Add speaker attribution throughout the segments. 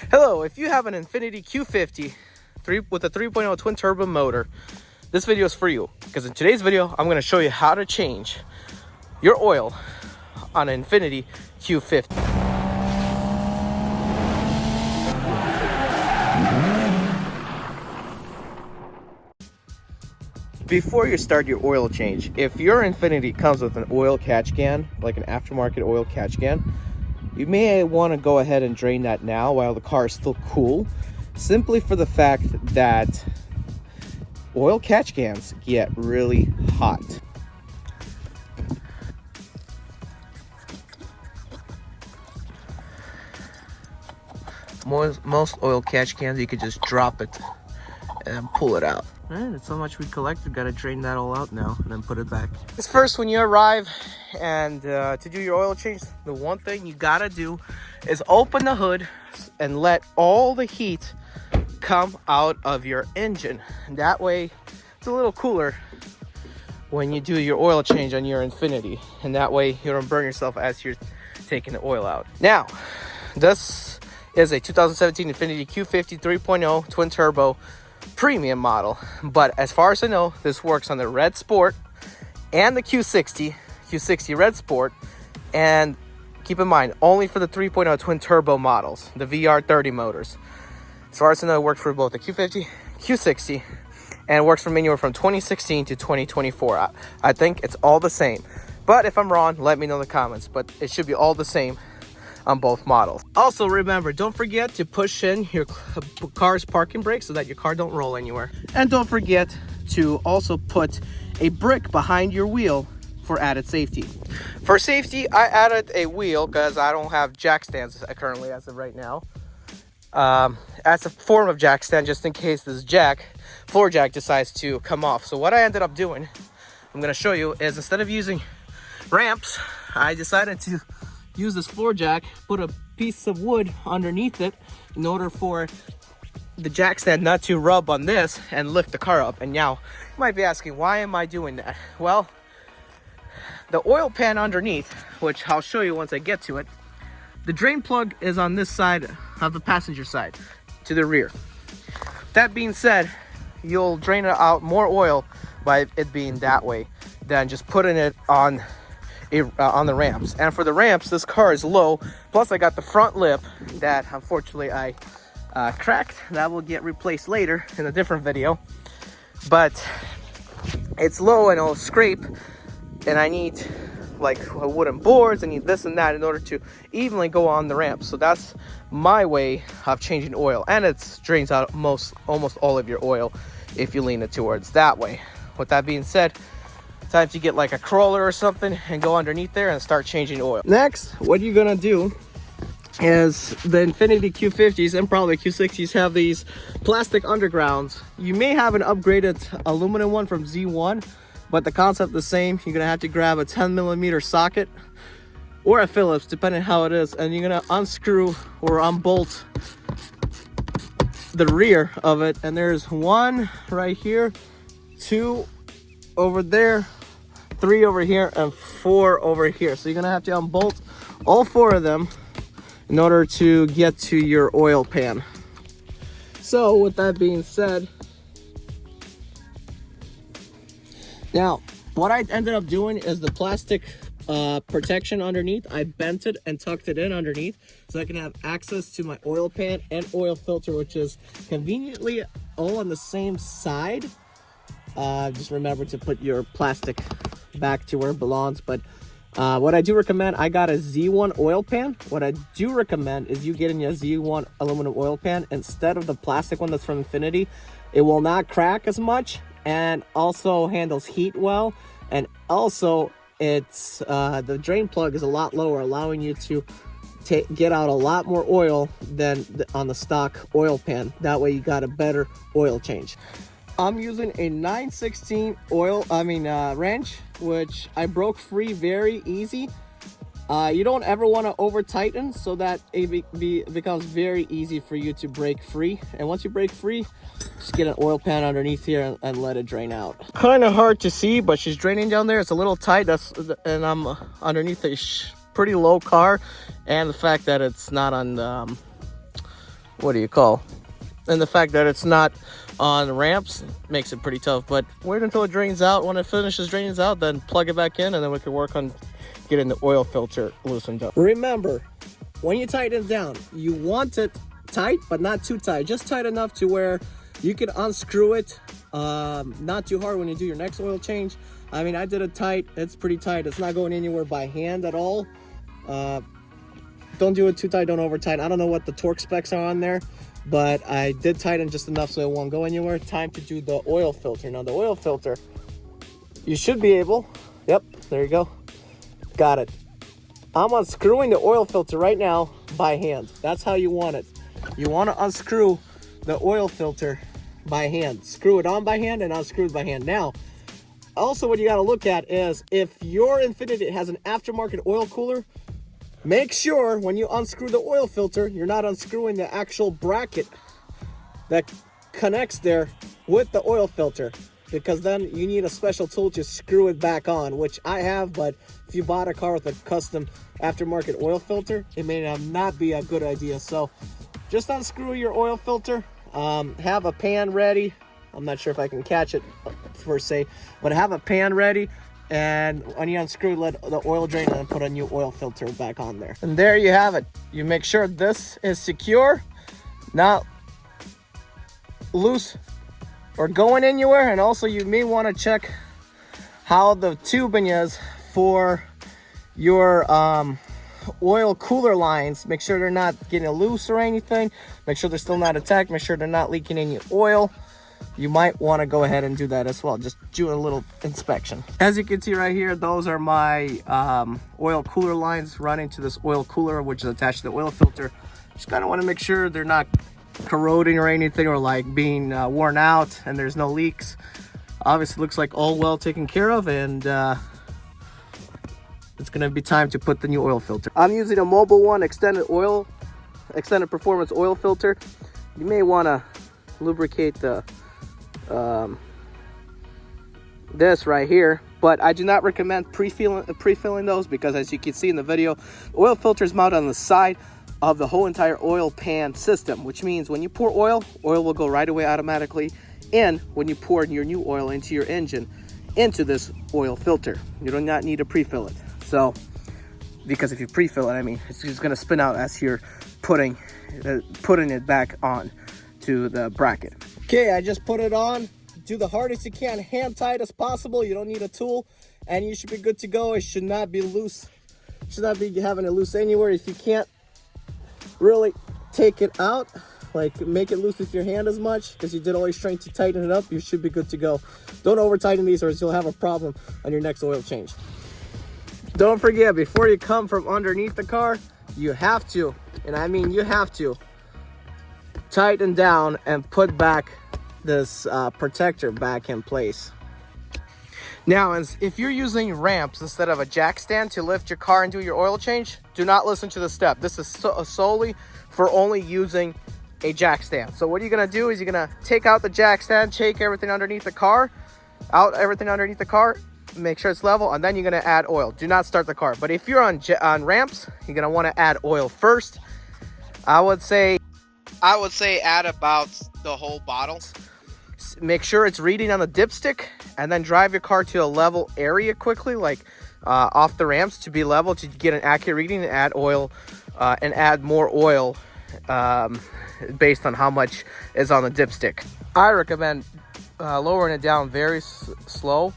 Speaker 1: Hello, if you have an Infiniti Q50 with a 3.0 twin turbo motor, this video is for you, because in today's video I'm going to show you how to change your oil on an Infiniti Q50. Before you start your oil change, if your Infiniti comes with an oil catch can, like an aftermarket oil catch can, you may want to go ahead and drain that now while the car is still cool, simply for the fact that oil catch cans get really hot. Most oil catch cans, you could just drop it and pull it out. Alright, that's how much we collected. Gotta drain that all out now and then put it back. First, when you arrive and to do your oil change, the one thing you gotta do is open the hood and let all the heat come out of your engine. And that way it's a little cooler when you do your oil change on your Infiniti, and that way you don't burn yourself as you're taking the oil out. Now, this is a 2017 Infiniti Q50 3.0 twin turbo premium model, but as far as I know, this works on the Red Sport and the Q60 Red Sport, and keep in mind, only for the 3.0 twin turbo models, the VR30 motors. As far as I know, it works for both the Q50, Q60, and it works for anywhere from 2016 to 2024. I think it's all the same, but if I'm wrong, let me know in the comments, but it should be all the same on both models. Also, remember, don't forget to push in your car's parking brake so that your car don't roll anywhere. And don't forget to also put a brick behind your wheel for added safety. For safety, I added a wheel because I don't have jack stands currently as of right now. As a form of jack stand, just in case this floor jack decides to come off. So what I ended up doing, I'm gonna show you, is instead of using ramps, I decided to use this floor jack, put a piece of wood underneath it in order for the jack stand not to rub on this and lift the car up. And now you might be asking, why am I doing that? Well, the oil pan underneath, which I'll show you once I get to it, the drain plug is on this side of the passenger side to the rear. That being said, you'll drain out more oil by it being that way than just putting it on the ramps. And for the ramps, this car is low, plus I got the front lip that unfortunately I cracked. That will get replaced later in a different video, but it's low and it'll scrape, and I need like wooden boards, I need this and that in order to evenly go on the ramp. So that's my way of changing oil, and it drains out almost all of your oil if you lean it towards that way. With that being said, time to get like a crawler or something and go underneath there and start changing oil. Next, what you're gonna do is the Infiniti Q50s and probably Q60s have these plastic undergrounds. You may have an upgraded aluminum one from Z1, but the concept is the same. You're gonna have to grab a 10mm socket or a Phillips, depending how it is, and you're gonna unscrew or unbolt the rear of it. And there's one right here, two over there, 3 over here, and 4 over here. So you're gonna have to unbolt all 4 of them in order to get to your oil pan. So with that being said, now what I ended up doing is the plastic protection underneath, I bent it and tucked it in underneath so I can have access to my oil pan and oil filter, which is conveniently all on the same side. Just remember to put your plastic back to where it belongs. But what I do recommend, I got a Z1 oil pan. What I do recommend is you getting a Z1 aluminum oil pan instead of the plastic one that's from Infiniti. It will not crack as much and also handles heat well. And also it's the drain plug is a lot lower, allowing you to get out a lot more oil than on the stock oil pan. That way you got a better oil change. I'm using a 9/16 wrench, which I broke free very easy. You don't ever want to over tighten so that it becomes very easy for you to break free. And once you break free, just get an oil pan underneath here and let it drain out. Kind of hard to see, but she's draining down there. It's a little tight. And I'm underneath a pretty low car, and the fact that it's not on what do you call? And the fact that it's not on ramps makes it pretty tough. But wait until it drains out. When it finishes draining out, then plug it back in, and then we can work on getting the oil filter loosened up. Remember, when you tighten it down, you want it tight, but not too tight. Just tight enough to where you can unscrew it, not too hard when you do your next oil change. I mean, I did it tight. It's pretty tight. It's not going anywhere by hand at all. Don't do it too tight, don't over tighten. I don't know what the torque specs are on there, but I did tighten just enough so it won't go anywhere. Time to do the oil filter. Now the oil filter, you should be able, yep, there you go. Got it. I'm unscrewing the oil filter right now by hand. That's how you want it. You want to unscrew the oil filter by hand. Screw it on by hand and unscrew it by hand. Now, also what you got to look at is if your Infiniti has an aftermarket oil cooler, make sure when you unscrew the oil filter, you're not unscrewing the actual bracket that connects there with the oil filter, because then you need a special tool to screw it back on, which I have. But if you bought a car with a custom aftermarket oil filter, it may not be a good idea. So just unscrew your oil filter. Have a pan ready. I'm not sure if I can catch it per se, but have a pan ready. And when you unscrew, let the oil drain and put a new oil filter back on there. And there you have it. You make sure this is secure, not loose or going anywhere. And also you may want to check how the tubing is for your oil cooler lines. Make sure they're not getting loose or anything. Make sure they're still not attacked. Make sure they're not leaking any oil. You might want to go ahead and do that as well. Just do a little inspection. As you can see right here, those are my oil cooler lines running to this oil cooler, which is attached to the oil filter. Just kind of want to make sure they're not corroding or anything, or like being worn out, and there's no leaks. Obviously looks like all well taken care of, and it's gonna be time to put the new oil filter. I'm using a Mobile One extended performance oil filter. You may want to lubricate the this right here, but I do not recommend pre-filling those, because as you can see in the video, the oil filter is mounted on the side of the whole entire oil pan system, which means when you pour oil will go right away automatically in when you pour your new oil into your engine into this oil filter. You do not need to pre-fill it. So, because if you pre-fill it, I mean, it's just going to spin out as you're putting it back on to the bracket. Okay, I just put it on. Do the hardest you can, hand tight as possible. You don't need a tool, and you should be good to go. It should not be loose. Should not be having it loose anywhere. If you can't really take it out, like make it loose with your hand as much, because you did always trying to tighten it up, you should be good to go. Don't over tighten these, or you'll have a problem on your next oil change. Don't forget, before you come from underneath the car, you have to, and I mean you have to, tighten down and put back this protector back in place. Now, if you're using ramps instead of a jack stand to lift your car and do your oil change, do not listen to the step. This is solely for only using a jack stand. So what you're gonna do is you're gonna take out the jack stand, take everything underneath the car, make sure it's level, and then you're gonna add oil. Do not start the car. But if you're on ramps, you're gonna want to add oil first. I would say add about the whole bottle. Make sure it's reading on the dipstick, and then drive your car to a level area quickly, like off the ramps, to be level, to get an accurate reading, and add oil and add more oil based on how much is on the dipstick. I recommend lowering it down very slow.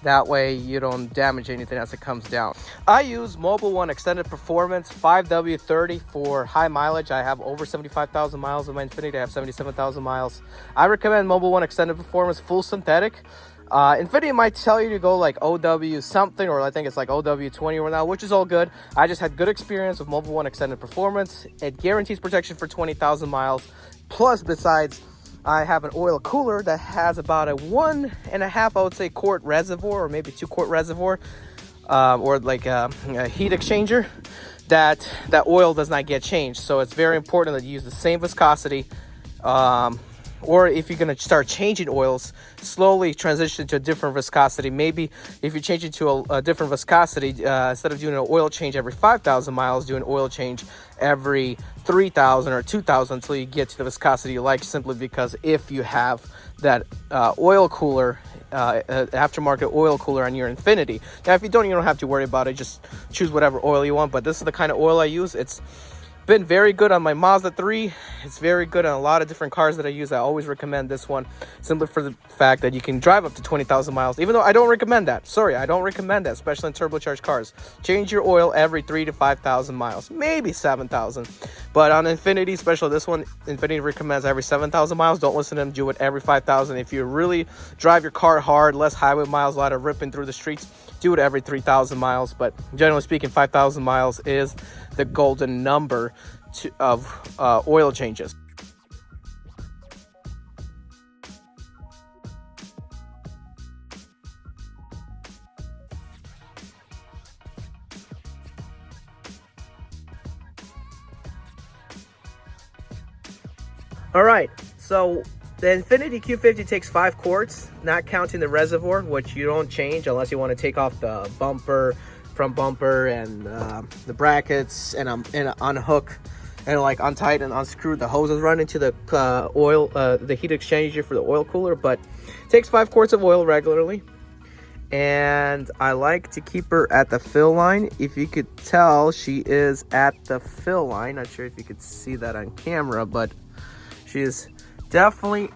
Speaker 1: That way you don't damage anything as it comes down. I use Mobile One Extended Performance 5W30 for high mileage. I have over 75,000 miles of my Infiniti. I have 77,000 miles. I recommend Mobile One Extended Performance full synthetic. Infiniti might tell you to go like OW something, or I think it's like OW20 or now, which is all good. I just had good experience with Mobile One Extended Performance. It guarantees protection for 20,000 miles. Plus, besides, I have an oil cooler that has about a 1.5, I would say, quart reservoir, or maybe 2 quart reservoir, or like a heat exchanger, that oil does not get changed. So it's very important that you use the same viscosity or if you're going to start changing oils, slowly transition to a different viscosity. Maybe if you change it to a different viscosity, instead of doing an oil change every 5,000 miles, do an oil change every 3,000 or 2,000 until you get to the viscosity you like, simply because if you have that oil cooler, aftermarket oil cooler on your Infiniti. Now, if you don't have to worry about it. Just choose whatever oil you want, but this is the kind of oil I use. It's been very good on my Mazda 3. It's very good on a lot of different cars that I use. I always recommend this one, simply for the fact that you can drive up to 20,000 miles, even though I don't recommend that. Sorry, I don't recommend that, especially in turbocharged cars. Change your oil every 3,000 to 5,000 miles, maybe 7,000. But on Infiniti, especially this one, Infiniti recommends every 7,000 miles. Don't listen to them, do it every 5,000. If you really drive your car hard, less highway miles, a lot of ripping through the streets, do it every 3,000 miles. But generally speaking, 5,000 miles is the golden number of oil changes. All right, so the Infiniti Q50 takes 5 quarts, not counting the reservoir, which you don't change unless you want to take off the bumper, front bumper, and the brackets, and unhook and like untight and unscrew the hoses running to the oil, the heat exchanger for the oil cooler. But it takes 5 quarts of oil regularly, and I like to keep her at the fill line. If you could tell, she is at the fill line. Not sure if you could see that on camera, but she is definitely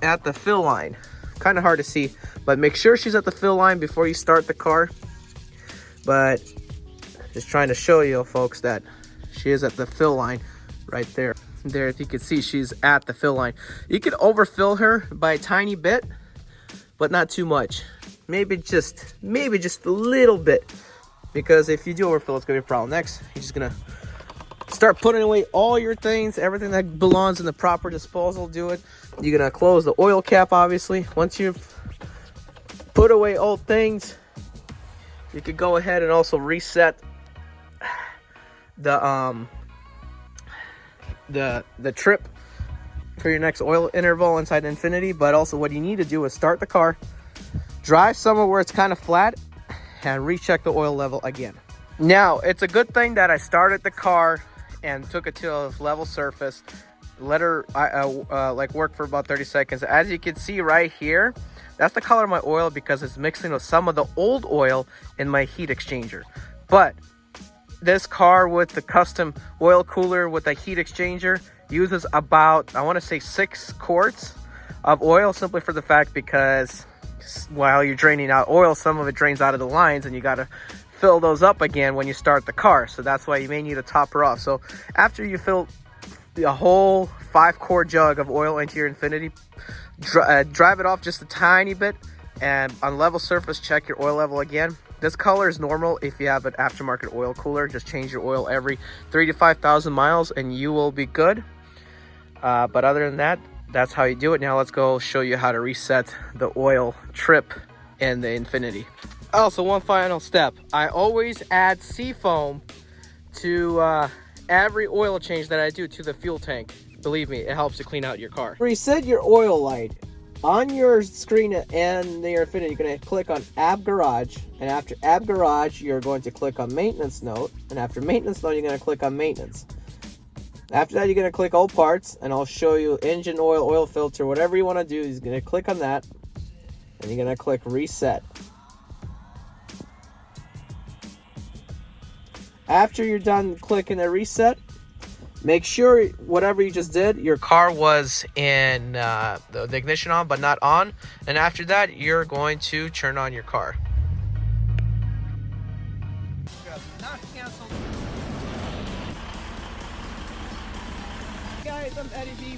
Speaker 1: at the fill line. Kind of hard to see, but make sure she's at the fill line before you start the car. But just trying to show you folks that she is at the fill line right there. There, if you can see, she's at the fill line. You could overfill her by a tiny bit, but not too much. Maybe just a little bit, because if you do overfill, it's gonna be a problem. Next, you're just gonna start putting away all your things, everything that belongs in the proper disposal. Do it. You're gonna close the oil cap, obviously. Once you've put away old things, you could go ahead and also reset the trip for your next oil interval inside Infiniti. But also, what you need to do is start the car, drive somewhere where it's kind of flat, and recheck the oil level again. Now, it's a good thing that I started the car and took it to a level surface, let her like work for about 30 seconds. As you can see right here, that's the color of my oil because it's mixing with some of the old oil in my heat exchanger. But this car with the custom oil cooler with the heat exchanger uses about, I want to say, 6 quarts of oil, simply for the fact because while you're draining out oil, some of it drains out of the lines, and you got to fill those up again when you start the car. So that's why you may need to top her off. So after you fill a whole 5-quart jug of oil into your Infiniti, drive it off just a tiny bit, and on level surface, check your oil level again. This color is normal if you have an aftermarket oil cooler. Just change your oil every 3,000 to 5,000 miles and you will be good. But other than that, that's how you do it. Now let's go show you how to reset the oil trip in the Infiniti. Also, one final step. I always add Seafoam to every oil change that I do to the fuel tank. Believe me, it helps to clean out your car. Reset your oil light. On your screen and your Infiniti, you're going to click on App Garage. And after App Garage, you're going to click on Maintenance Note. And after Maintenance Note, you're going to click on Maintenance. After that, you're going to click All Parts. And I'll show you engine oil, oil filter, whatever you want to do. You're going to click on that. And you're going to click Reset. After you're done clicking the reset, make sure whatever you just did, your car was in the ignition on but not on. And after that, you're going to turn on your car. Not canceled. Guys, I'm Eddie B.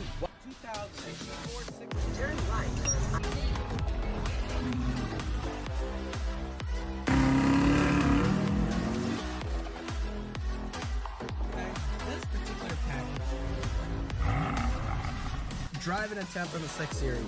Speaker 1: 2004 Turn right. Driving a temp in the 6 Series.